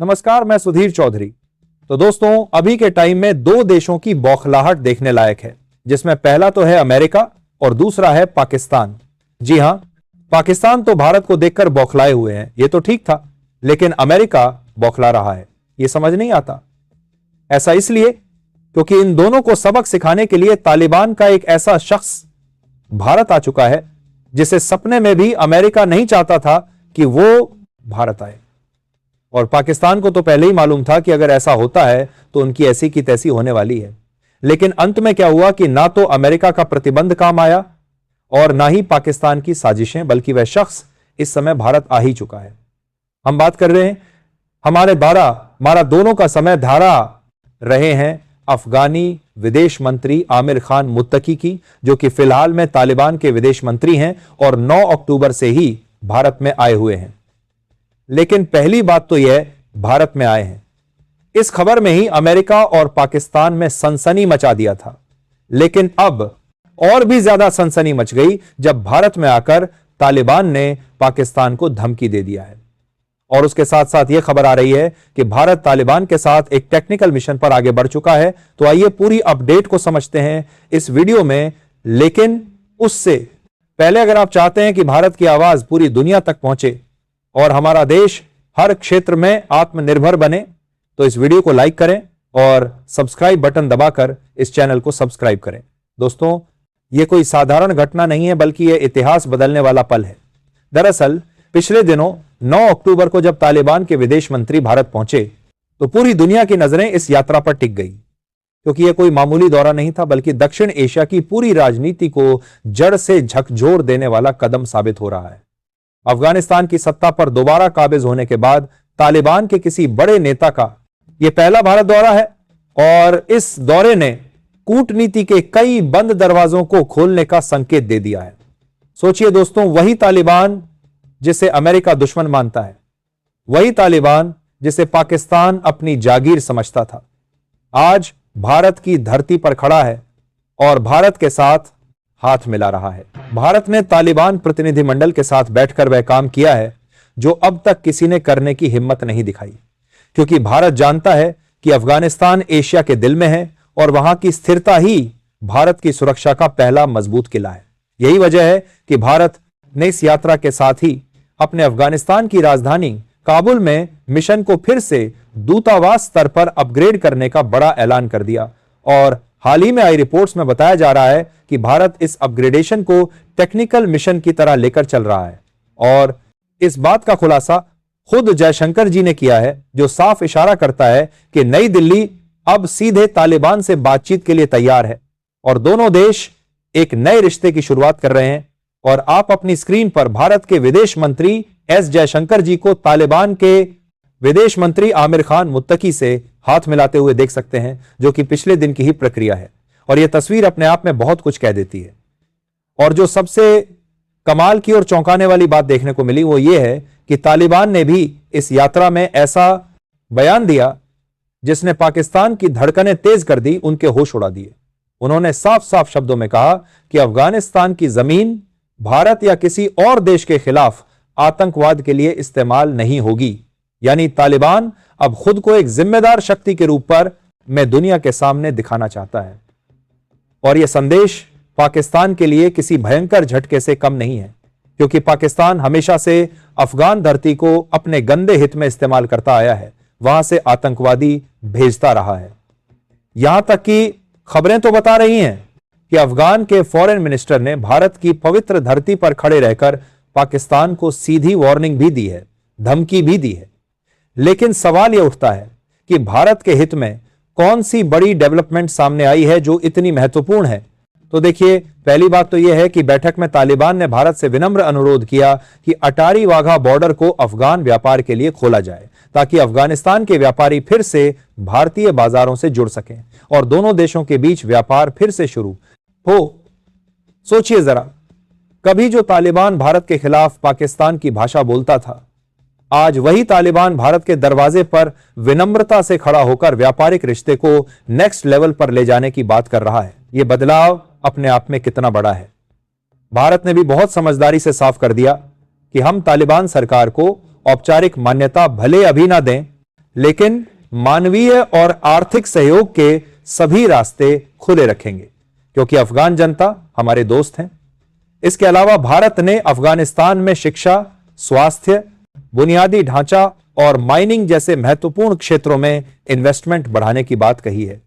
नमस्कार, मैं सुधीर चौधरी। तो दोस्तों, अभी के टाइम में दो देशों की बौखलाहट देखने लायक है, जिसमें पहला तो है अमेरिका और दूसरा है पाकिस्तान। जी हां, पाकिस्तान तो भारत को देखकर बौखलाए हुए हैं, ये तो ठीक था, लेकिन अमेरिका बौखला रहा है। ये समझ नहीं आता। ऐसा इसलिए क्योंकि इन दोनों को सबक सिखाने के लिए तालिबान का एक ऐसा शख्स भारत आ चुका है जिसे सपने में भी अमेरिका नहीं चाहता था कि वो भारत आए। और पाकिस्तान को तो पहले ही मालूम था कि अगर ऐसा होता है तो उनकी ऐसी की तैसी होने वाली है। लेकिन अंत में क्या हुआ कि ना तो अमेरिका का प्रतिबंध काम आया और ना ही पाकिस्तान की साजिशें, बल्कि वह शख्स इस समय भारत आ ही चुका है। हम बात कर रहे हैं हमारा दोनों का समय धारा रहे हैं अफगानी विदेश मंत्री आमिर खान मुत्तकी की, जो कि फिलहाल में तालिबान के विदेश मंत्री हैं और 9 अक्टूबर से ही भारत में आए हुए हैं। लेकिन पहली बात तो यह, भारत में आए हैं, इस खबर में ही अमेरिका और पाकिस्तान में सनसनी मचा दिया था। लेकिन अब और भी ज्यादा सनसनी मच गई जब भारत में आकर तालिबान ने पाकिस्तान को धमकी दे दिया है। और उसके साथ साथ यह खबर आ रही है कि भारत तालिबान के साथ एक टेक्निकल मिशन पर आगे बढ़ चुका है। तो आइए पूरी अपडेट को समझते हैं इस वीडियो में। लेकिन उससे पहले, अगर आप चाहते हैं कि भारत की आवाज पूरी दुनिया तक पहुंचे और हमारा देश हर क्षेत्र में आत्मनिर्भर बने, तो इस वीडियो को लाइक करें और सब्सक्राइब बटन दबाकर इस चैनल को सब्सक्राइब करें। दोस्तों, यह कोई साधारण घटना नहीं है, बल्कि यह इतिहास बदलने वाला पल है। दरअसल पिछले दिनों 9 अक्टूबर को जब तालिबान के विदेश मंत्री भारत पहुंचे तो पूरी दुनिया की नजरें इस यात्रा पर टिक गई, क्योंकि यह कोई मामूली दौरा नहीं था, बल्कि दक्षिण एशिया की पूरी राजनीति को जड़ से झकझोर देने वाला कदम साबित हो रहा है। अफगानिस्तान की सत्ता पर दोबारा काबिज होने के बाद तालिबान के किसी बड़े नेता का यह पहला भारत दौरा है और इस दौरे ने कूटनीति के कई बंद दरवाजों को खोलने का संकेत दे दिया है। सोचिए दोस्तों, वही तालिबान जिसे अमेरिका दुश्मन मानता है, वही तालिबान जिसे पाकिस्तान अपनी जागीर समझता था, आज भारत की धरती पर खड़ा है और भारत के साथ हाथ मिला रहा है। भारत ने तालिबान प्रतिनिधिमंडल के साथ बैठकर वह काम किया है जो अब तक किसी ने करने की हिम्मत नहीं दिखाई, क्योंकि भारत जानता है कि अफगानिस्तान एशिया के दिल में है और वहां की स्थिरता ही भारत की सुरक्षा का पहला मजबूत किला है। यही वजह है कि भारत ने इस यात्रा के साथ ही अपने अफगानिस्तान की राजधानी काबुल में मिशन को फिर से दूतावास स्तर पर अपग्रेड करने का बड़ा ऐलान कर दिया। और हाल ही में आई रिपोर्ट्स में बताया जा रहा है कि भारत इस अपग्रेडेशन को टेक्निकल मिशन की तरह लेकर चल रहा है। और इस बात का खुलासा खुद जयशंकर जी ने किया है, जो साफ इशारा करता है कि नई दिल्ली अब सीधे तालिबान से बातचीत के लिए तैयार है और दोनों देश एक नए रिश्ते की शुरुआत कर रहे हैं। और आप अपनी स्क्रीन पर भारत के विदेश मंत्री एस जयशंकर जी को तालिबान के विदेश मंत्री आमिर खान मुत्तकी से हाथ मिलाते हुए देख सकते हैं, जो कि पिछले दिन की ही प्रक्रिया है। और यह तस्वीर अपने आप में बहुत कुछ कह देती है। और जो सबसे कमाल की और चौंकाने वाली बात देखने को मिली वो ये है कि तालिबान ने भी इस यात्रा में ऐसा बयान दिया जिसने पाकिस्तान की धड़कनें तेज कर दी, उनके होश उड़ा दिए। उन्होंने साफ साफ शब्दों में कहा कि अफगानिस्तान की जमीन भारत या किसी और देश के खिलाफ आतंकवाद के लिए इस्तेमाल नहीं होगी। यानी तालिबान अब खुद को एक जिम्मेदार शक्ति के रूप पर में दुनिया के सामने दिखाना चाहता है। और यह संदेश पाकिस्तान के लिए किसी भयंकर झटके से कम नहीं है, क्योंकि पाकिस्तान हमेशा से अफगान धरती को अपने गंदे हित में इस्तेमाल करता आया है, वहां से आतंकवादी भेजता रहा है। यहां तक कि खबरें तो बता रही हैं कि अफगान के फॉरेन मिनिस्टर ने भारत की पवित्र धरती पर खड़े रहकर पाकिस्तान को सीधी वार्निंग भी दी है, धमकी भी दी है। लेकिन सवाल यह उठता है कि भारत के हित में कौन सी बड़ी डेवलपमेंट सामने आई है जो इतनी महत्वपूर्ण है। तो देखिए, पहली बात तो यह है कि बैठक में तालिबान ने भारत से विनम्र अनुरोध किया कि अटारी वाघा बॉर्डर को अफगान व्यापार के लिए खोला जाए, ताकि अफगानिस्तान के व्यापारी फिर से भारतीय बाजारों से जुड़ सकें और दोनों देशों के बीच व्यापार फिर से शुरू हो। सोचिए जरा, कभी जो तालिबान भारत के खिलाफ पाकिस्तान की भाषा बोलता था, आज वही तालिबान भारत के दरवाजे पर विनम्रता से खड़ा होकर व्यापारिक रिश्ते को नेक्स्ट लेवल पर ले जाने की बात कर रहा है। यह बदलाव अपने आप में कितना बड़ा है। भारत ने भी बहुत समझदारी से साफ कर दिया कि हम तालिबान सरकार को औपचारिक मान्यता भले अभी ना दें, लेकिन मानवीय और आर्थिक सहयोग के सभी रास्ते खुले रखेंगे, क्योंकि अफगान जनता हमारे दोस्त हैं। इसके अलावा भारत ने अफगानिस्तान में शिक्षा, स्वास्थ्य, बुनियादी ढांचा और माइनिंग जैसे महत्वपूर्ण क्षेत्रों में इन्वेस्टमेंट बढ़ाने की बात कही है,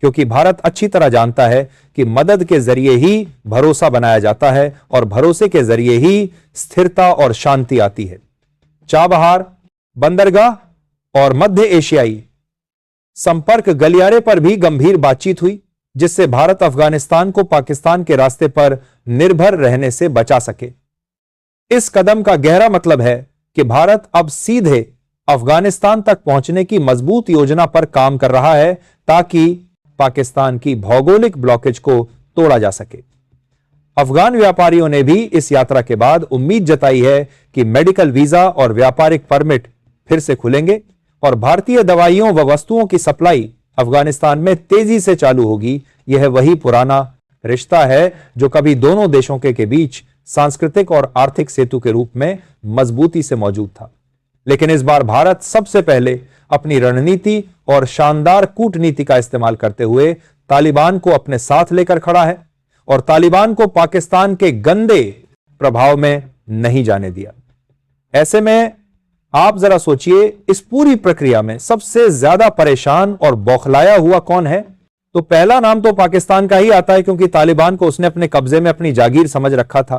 क्योंकि भारत अच्छी तरह जानता है कि मदद के जरिए ही भरोसा बनाया जाता है और भरोसे के जरिए ही स्थिरता और शांति आती है। चाबहार, बंदरगाह और मध्य एशियाई संपर्क गलियारे पर भी गंभीर बातचीत हुई, जिससे भारत अफगानिस्तान को पाकिस्तान के रास्ते पर निर्भर रहने से बचा सके। इस कदम का गहरा मतलब है कि भारत अब सीधे अफगानिस्तान तक पहुंचने की मजबूत योजना पर काम कर रहा है, ताकि पाकिस्तान की भौगोलिक ब्लॉकेज को तोड़ा जा सके। अफगान व्यापारियों ने भी इस यात्रा के बाद उम्मीद जताई है कि मेडिकल वीजा और व्यापारिक परमिट फिर से खुलेंगे और भारतीय दवाइयों व वस्तुओं की सप्लाई अफगानिस्तान में तेजी से चालू होगी। यह वही पुराना रिश्ता है जो कभी दोनों देशों के बीच सांस्कृतिक और आर्थिक सेतु के रूप में मजबूती से मौजूद था। लेकिन इस बार भारत सबसे पहले अपनी रणनीति और शानदार कूटनीति का इस्तेमाल करते हुए तालिबान को अपने साथ लेकर खड़ा है और तालिबान को पाकिस्तान के गंदे प्रभाव में नहीं जाने दिया। ऐसे में आप जरा सोचिए, इस पूरी प्रक्रिया में सबसे ज्यादा परेशान और बौखलाया हुआ कौन है? तो पहला नाम तो पाकिस्तान का ही आता है, क्योंकि तालिबान को उसने अपने कब्जे में अपनी जागीर समझ रखा था।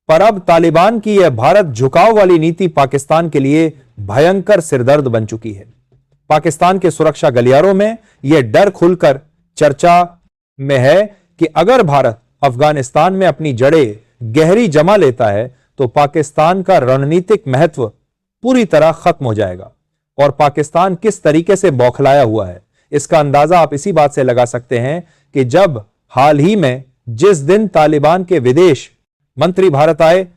पर अब तालिबान की यह भारत झुकाव वाली नीति पाकिस्तान के लिए भयंकर सिरदर्द बन चुकी है। पाकिस्तान के सुरक्षा गलियारों में यह डर खुलकर चर्चा में है कि अगर भारत अफगानिस्तान में अपनी जड़ें गहरी जमा लेता है तो पाकिस्तान का रणनीतिक महत्व पूरी तरह खत्म हो जाएगा। और पाकिस्तान किस तरीके से बौखलाया हुआ है, इसका अंदाजा आप इसी बात से लगा सकते हैं कि जब हाल ही में जिस दिन तालिबान के विदेश मंत्री भारत आए,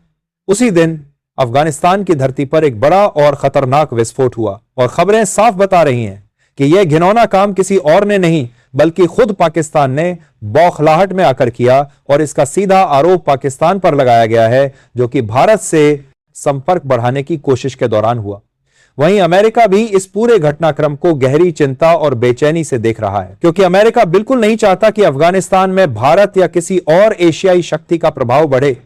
उसी दिन अफगानिस्तान की धरती पर एक बड़ा और खतरनाक विस्फोट हुआ। और खबरें साफ बता रही हैं कि यह घिनौना काम किसी और ने नहीं बल्कि खुद पाकिस्तान ने बौखलाहट में आकर किया, और इसका सीधा आरोप पाकिस्तान पर लगाया गया है, जो कि भारत से संपर्क बढ़ाने की कोशिश के दौरान हुआ। वहीं अमेरिका भी इस पूरे घटनाक्रम को गहरी चिंता और बेचैनी से देख रहा है, क्योंकि अमेरिका बिल्कुल नहीं चाहता कि अफगानिस्तान में भारत या किसी और एशियाई शक्ति का प्रभाव बढ़े।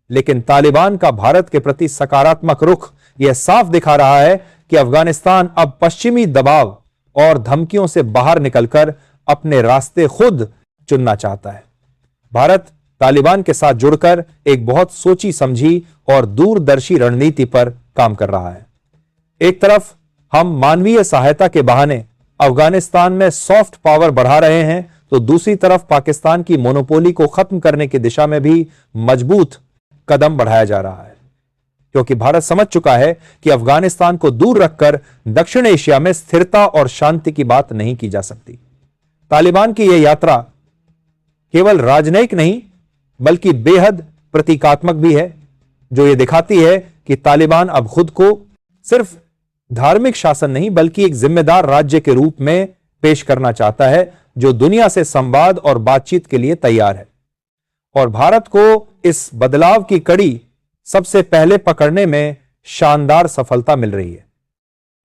लेकिन तालिबान का भारत के प्रति सकारात्मक रुख यह साफ दिखा रहा है कि अफगानिस्तान अब पश्चिमी दबाव और धमकियों से बाहर निकलकर अपने रास्ते खुद चुनना चाहता है। भारत तालिबान के साथ जुड़कर एक बहुत सोची समझी और दूरदर्शी रणनीति पर काम कर रहा है। एक तरफ हम मानवीय सहायता के बहाने अफगानिस्तान में सॉफ्ट पावर बढ़ा रहे हैं, तो दूसरी तरफ पाकिस्तान की मोनोपोली को खत्म करने की दिशा में भी मजबूत कदम बढ़ाया जा रहा है, क्योंकि भारत समझ चुका है कि अफगानिस्तान को दूर रखकर दक्षिण एशिया में स्थिरता और शांति की बात नहीं की जा सकती। तालिबान की यह यात्रा केवल राजनयिक नहीं बल्कि बेहद प्रतीकात्मक भी है, जो यह दिखाती है कि तालिबान अब खुद को सिर्फ धार्मिक शासन नहीं बल्कि एक जिम्मेदार राज्य के रूप में पेश करना चाहता है, जो दुनिया से संवाद और बातचीत के लिए तैयार है। और भारत को इस बदलाव की कड़ी सबसे पहले पकड़ने में शानदार सफलता मिल रही है।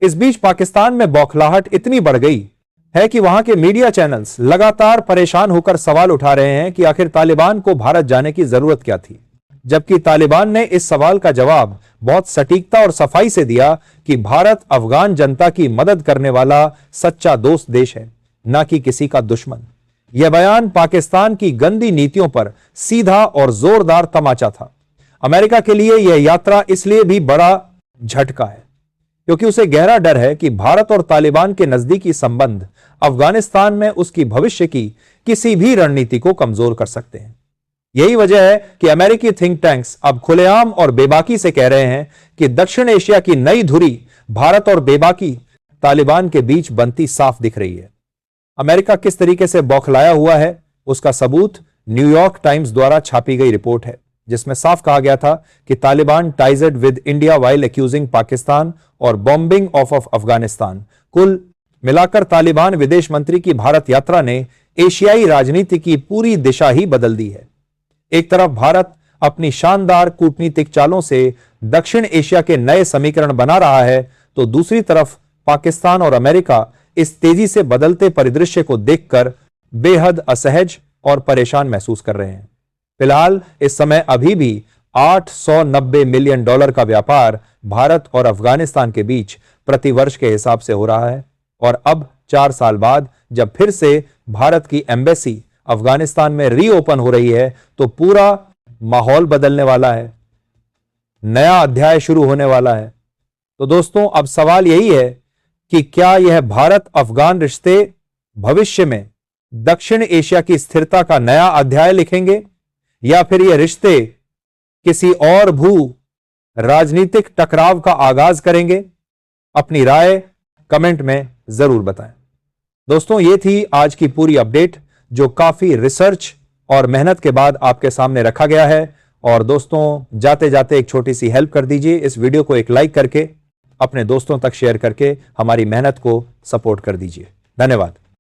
इस बीच पाकिस्तान में बौखलाहट इतनी बढ़ गई है कि वहां के मीडिया चैनल्स लगातार परेशान होकर सवाल उठा रहे हैं कि आखिर तालिबान को भारत जाने की जरूरत क्या थी, जबकि तालिबान ने इस सवाल का जवाब बहुत सटीकता और सफाई से दिया कि भारत अफगान जनता की मदद करने वाला सच्चा दोस्त देश है, ना कि किसी का दुश्मन। यह बयान पाकिस्तान की गंदी नीतियों पर सीधा और जोरदार तमाचा था। अमेरिका के लिए यह यात्रा इसलिए भी बड़ा झटका है क्योंकि उसे गहरा डर है कि भारत और तालिबान के नजदीकी संबंध अफगानिस्तान में उसकी भविष्य की किसी भी रणनीति को कमजोर कर सकते हैं। यही वजह है कि अमेरिकी थिंक टैंक्स अब खुलेआम और बेबाकी से कह रहे हैं कि दक्षिण एशिया की नई धुरी भारत और बेबाकी तालिबान के बीच बनती साफ दिख रही है। अमेरिका किस तरीके से बौखलाया हुआ है, उसका सबूत न्यूयॉर्क टाइम्स द्वारा छापी गई रिपोर्ट है, जिसमें साफ कहा गया था कि तालिबान टाइजेड with India while accusing Pakistan और बॉम्बिंग ऑफ अफगानिस्तान। कुल मिलाकर तालिबान विदेश मंत्री की भारत यात्रा ने एशियाई राजनीति की पूरी दिशा ही बदल दी है। एक तरफ भारत अपनी शानदार कूटनीतिक चालों से दक्षिण एशिया के नए समीकरण बना रहा है, तो दूसरी तरफ पाकिस्तान और अमेरिका इस तेजी से बदलते परिदृश्य को देखकर बेहद असहज और परेशान महसूस कर रहे हैं। फिलहाल इस समय अभी भी $890 मिलियन का व्यापार भारत और अफगानिस्तान के बीच प्रतिवर्ष के हिसाब से हो रहा है और अब 4 साल बाद जब फिर से भारत की एम्बेसी अफगानिस्तान में रीओपन हो रही है तो पूरा माहौल बदलने वाला है, नया अध्याय शुरू होने वाला है। तो दोस्तों, अब सवाल यही है कि क्या यह भारत अफगान रिश्ते भविष्य में दक्षिण एशिया की स्थिरता का नया अध्याय लिखेंगे या फिर यह रिश्ते किसी और भू राजनीतिक टकराव का आगाज करेंगे? अपनी राय कमेंट में जरूर बताएं। दोस्तों, यह थी आज की पूरी अपडेट जो काफी रिसर्च और मेहनत के बाद आपके सामने रखा गया है। और दोस्तों, जाते जाते एक छोटी सी हेल्प कर दीजिए, इस वीडियो को एक लाइक करके अपने दोस्तों तक शेयर करके हमारी मेहनत को सपोर्ट कर दीजिए। धन्यवाद।